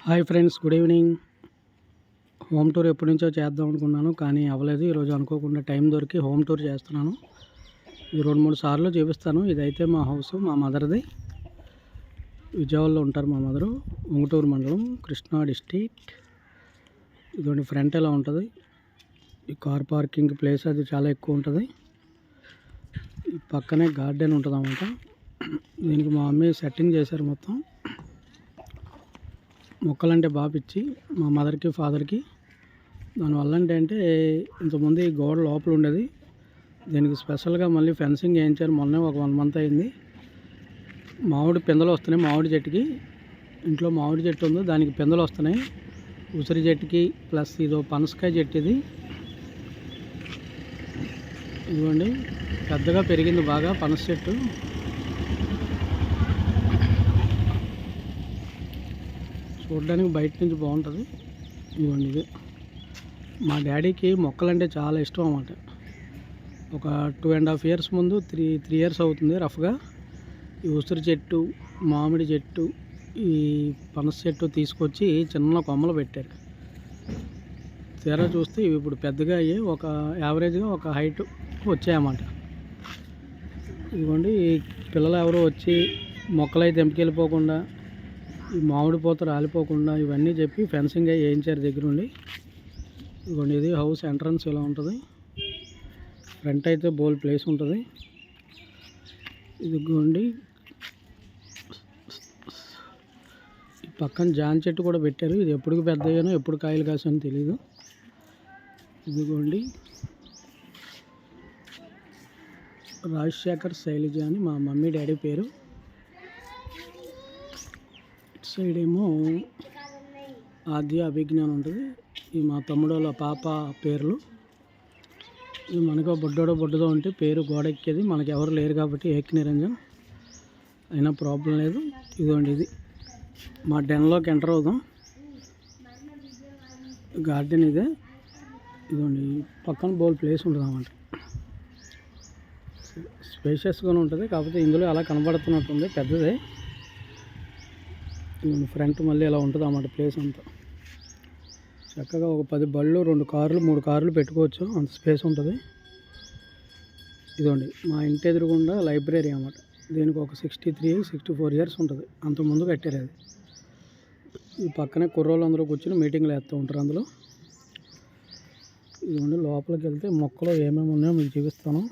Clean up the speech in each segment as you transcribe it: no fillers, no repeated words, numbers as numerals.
Hi friends, good evening. Home tour ఎప్పటి నుంచో చేద్దాం అనుకున్నాను, కానీ అవ్వలేదు. ఈరోజు అనుకోకుండా టైం దొరికి హోమ్ టూర్ చేస్తున్నాను. ఇది 2-3 సార్లు చూపిస్తాను. ఇదైతే మా హౌస్, మా మదర్ది. విజయవాడలో ఉంటారు మా మదరు. ఉంగుటూరు మండలం, కృష్ణా డిస్ట్రిక్ట్. ఇదిగోండి ఫ్రంట్ ఎలా ఉంటుంది. ఈ కార్ పార్కింగ్ ప్లేస్ అది చాలా ఎక్కువ ఉంటుంది. ఈ పక్కనే గార్డెన్ ఉంటుంది అన్నమాట. దీనికి మా మమ్మీ సెట్టింగ్ చేశారు మొత్తం. మొక్కలంటే బాగా పిచ్చి మా మదర్కి, ఫాదర్కి. దానివల్ల ఏంటంటే ఇంతకుముందు ఈ గోడ లోపల ఉండేది. దీనికి స్పెషల్గా మళ్ళీ ఫెన్సింగ్ వేయించారు. మొన్నే ఒక 1 మంత్ అయింది. మామిడి పిందెలు వస్తున్నాయి. మామిడి చెట్టుకి, ఇంట్లో మామిడి చెట్టు ఉంది, దానికి పిందెలు వస్తున్నాయి. ఉసిరి చెట్టుకి ప్లస్ ఇదో పనసకాయ చెట్టు. ఇది ఇదిగోండి పెద్దగా పెరిగింది బాగా పనస చెట్టు. చూడడానికి బయట నుంచి బాగుంటుంది. ఇదిగోండి ఇది మా డాడీకి మొక్కలంటే చాలా ఇష్టం అన్నమాట. ఒక 2.5 years ముందు 3 years అవుతుంది రఫ్గా. ఈ ఉసిరి చెట్టు, మామిడి చెట్టు, ఈ పనస చెట్టు తీసుకొచ్చి చిన్న కొమ్మలు పెట్టారు. తీరా చూస్తే ఇవి ఇప్పుడు పెద్దగా అయ్యి ఒక యావరేజ్గా ఒక హైట్ వచ్చాయన్నమాట. ఇదిగోండి ఈ పిల్లలు ఎవరో వచ్చి మొక్కలైతే తెంపుకెళ్ళిపోకుండా, ఈ మామిడి పూత రాలిపోకుండా ఇవన్నీ చెప్పి ఫెన్సింగ్ వేయించారు దగ్గరుండి. ఇదిగోండి ఇది హౌస్ ఎంట్రన్స్ ఇలా ఉంటుంది. ఫ్రంట్ అయితే బోల్ ప్లేస్ ఉంటుంది. ఇదిగోండి ఈ పక్కన జాన్ చెట్టు కూడా పెట్టారు. ఇది ఎప్పుడు పెద్ద అయ్యానో ఎప్పుడు కాయలు కాసానో తెలీదు. ఇదిగోండి రాజశేఖర్ శైలజ అని మా మమ్మీ డాడీ పేరు. ఇటు సైడ్ ఏమో ఆద్య, అభిజ్ఞానం ఉంటుంది. ఈ మా తమ్ముడు వాళ్ళ పాప పేర్లు. ఇది మనకు బొడ్డదో ఉంటే పేరు గోడ ఎక్కేది. మనకి ఎవరు లేరు కాబట్టి ఏక్ నిరంజన్ అయినా ప్రాబ్లం లేదు. ఇదిగోండి ఇది మా డెన్లోకి ఎంటర్ అవుదాం. గార్డెన్ ఇదే. ఇదిగోండి పక్కన బోల్ ప్లేస్ ఉంటుంది అన్నమాట. స్పేషియస్గానే ఉంటుంది, కాకపోతే ఇందులో అలా కనబడుతున్నట్టుంది పెద్దదే. ఫ్రంట్ మళ్ళీ ఇలా ఉంటుంది అన్నమాట ప్లేస్ అంతా. చక్కగా ఒక 10 బళ్ళు, 2 కార్లు, 3 కార్లు పెట్టుకోవచ్చు, అంత స్పేస్ ఉంటుంది. ఇదిగోండి మా ఇంటి ఎదురుగుండా లైబ్రరీ అన్నమాట. దీనికి ఒక 63-64 years ఉంటుంది. అంత ముందు కట్టారు అది. ఈ పక్కనే కుర్రోళ్ళు అందరూ కూర్చొని మీటింగ్లు వేస్తూ ఉంటారు అందులో. ఇదిగోండి లోపలికి వెళ్తే మొక్కలు ఏమేమి ఉన్నాయో మీకు చూపిస్తాను.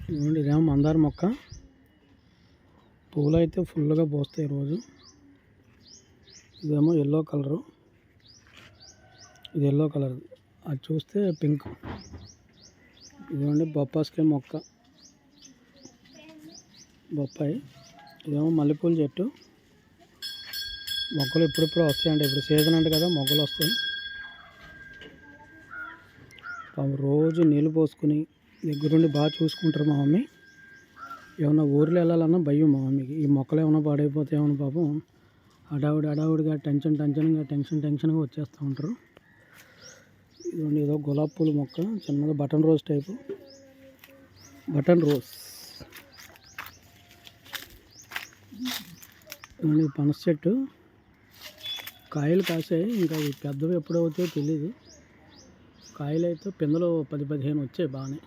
ఇదిగోండి ఇదేమో మందార మొక్క. పూలు అయితే ఫుల్గా పోస్తాయి రోజు. ఇదేమో ఎల్లో కలరు, ఇది ఎల్లో కలర్, అది చూస్తే పింక్. ఇదేమండి బొప్పాస్కాయ మొక్క, బొప్పాయి. ఇదేమో మల్లెపూల చెట్టు. మొక్కలు ఇప్పుడిప్పుడు వస్తాయండి, ఇప్పుడు సీజన్ అంటే కదా మొగ్గలు వస్తాయి. రోజు నీళ్ళు పోసుకుని దగ్గరుండి బాగా చూసుకుంటారు మా మమ్మీ. ఏమన్నా ఊర్లో వెళ్ళాలన్నా భయం మా మమ్మీకి. ఈ మొక్కలు ఏమైనా పాడైపోతాయేమన్నా పాపం హడావుడిగా టెన్షన్గా వచ్చేస్తూ ఉంటారు. ఇదిగోండి ఏదో గులాబీ పూల మొక్క, చిన్నగా button rose type. Button rose. ఇదిగోండి పనస చెట్టు. కాయలు కాసాయి, ఇంకా ఇవి పెద్దవి ఎప్పుడవుతాయో తెలీదు. కాయలు అయితే పిందెలు 10-15 వచ్చాయి బాగానే.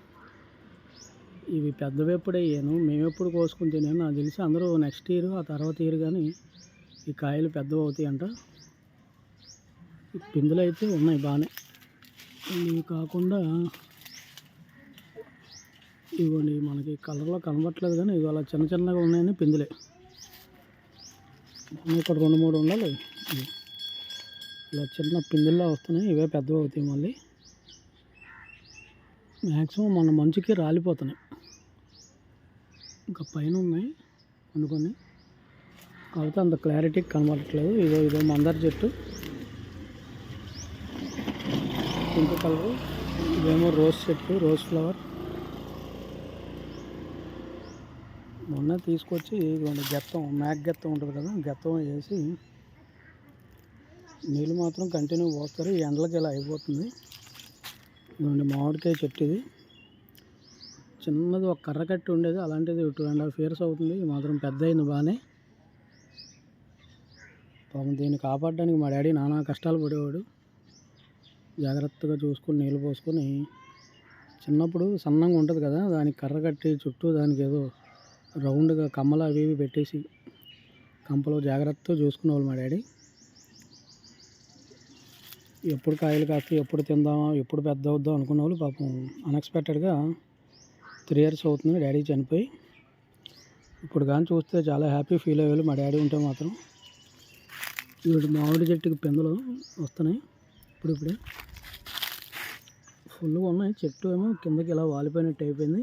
ఇవి పెద్దవి ఎప్పుడయ్యాను, మేము ఎప్పుడు కోసుకుని తినాను నాకు తెలిసి. అందరూ నెక్స్ట్ ఇయర్, ఆ తర్వాత ఇయర్ కానీ ఈ కాయలు పెద్దవి అవుతాయి అంట. పిందెలు అయితే ఉన్నాయి బాగానే. ఇవి కాకుండా ఇవ్వండి మనకి కలర్లో కనబట్టలేదు, కానీ ఇవి అలా చిన్నగా ఉన్నాయని పిందెలే. ఇక్కడ 2-3 ఉండాలి. ఇలా చిన్న పిందెల్లో వస్తున్నాయి, ఇవే పెద్దవి అవుతాయి మళ్ళీ. మ్యాక్సిమం మన మంచుకి రాలిపోతున్నాయి. ఇంకా పైన ఉన్నాయి అనుకొని, కాకపోతే అంత క్లారిటీ కనబడట్లేదు. ఇదో మందార చెట్టు, పింక్ కలరు. ఇదేమో రోజ్ చెట్టు, రోజ్ ఫ్లవర్. మొన్న తీసుకొచ్చి ఇదిగోండి గెత్తం, గెత్తం ఉంటుంది కదా, గెత్తం వేసి నీళ్ళు మాత్రం కంటిన్యూ పోస్తారు. ఈ ఎండలకి ఇలా అయిపోతుంది. ఇదిగోండి మామిడికాయ చెట్టు. ఇది చిన్నది ఒక కర్ర కట్టి ఉండేది, అలాంటిది 2.5 years అవుతుంది. ఈ మాత్రం పెద్ద అయింది బాగానే. పాపం దీన్ని కాపాడడానికి మా డాడీ నానా కష్టాలు పడేవాడు. జాగ్రత్తగా చూసుకుని నీళ్ళు పోసుకొని, చిన్నప్పుడు సన్నంగా ఉంటుంది కదా, దానికి కర్ర కట్టి చుట్టూ దానికి ఏదో రౌండ్గా కమ్మలు అవి ఇవి పెట్టేసి కంపలో జాగ్రత్తగా చూసుకునేవాళ్ళు మా డాడీ. ఎప్పుడు కాయలు కాస్తాయి, ఎప్పుడు తిందామా, ఎప్పుడు పెద్ద అవుద్దాం అనుకునే వాళ్ళు. పాపం అన్ఎక్స్పెక్టెడ్గా 3 years అవుతుంది డాడీ చనిపోయి. ఇప్పుడు కానీ చూస్తే చాలా హ్యాపీ ఫీల్ అయ్యేవాళ్ళు మా డాడీ ఉంటే మాత్రం. వీడు మామిడి చెట్టుకి పిందెలు వస్తున్నాయి ఇప్పుడిప్పుడే, ఫుల్గా ఉన్నాయి. చెట్టు ఏమో కిందకి ఇలా వాలిపోయినట్టు అయిపోయింది.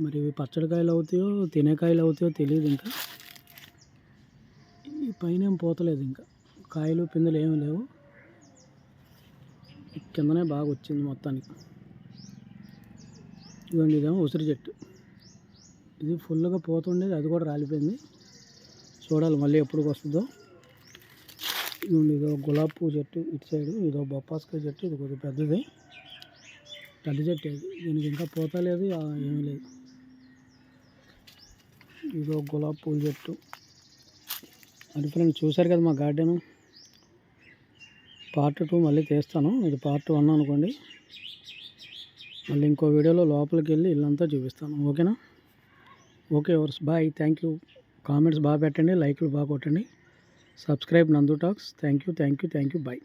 మరి ఇవి పచ్చడి కాయలు అవుతాయో తినే కాయలు అవుతాయో తెలియదు. ఇంకా ఈ పైన ఏం పోతలేదు, ఇంకా కాయలు పిందెలు ఏమీ లేవు. కిందనే బాగా వచ్చింది మొత్తానికి. ఇదిగోండి, ఇదేమో ఉసిరి చెట్టు. ఇది ఫుల్గా పోతుండేది, అది కూడా రాలిపోయింది. చూడాలి మళ్ళీ ఎప్పటికి వస్తుందో. ఇదిగోండి, ఇదో గులాబీ పువ్వు చెట్టు ఇటు సైడు, ఇదో బొప్పాస్కాయ చెట్టు. ఇది కొద్దిగా పెద్దది, పెద్ద చెట్టు. ఇది దీనికి ఇంకా పోతలేదు, ఏమీ లేదు. ఇదో గులాబీ పూల చెట్టు. అది ఫ్రెండ్స్, చూశారు కదా మా గార్డెను. Part 2 మళ్ళీ తీస్తాను. ఇది Part 1 అనుకోండి. మళ్ళీ ఇంకో వీడియోలో లోపలికి వెళ్ళి ఇల్లంతా చూపిస్తాను. ఓకేనా? ఓకే ఎవర్స్, బాయ్. Thank you. కామెంట్స్ బాగా పెట్టండి, లైక్లు బాగా కొట్టండి. సబ్స్క్రైబ్ నందు టాక్స్. Thank you. బాయ్.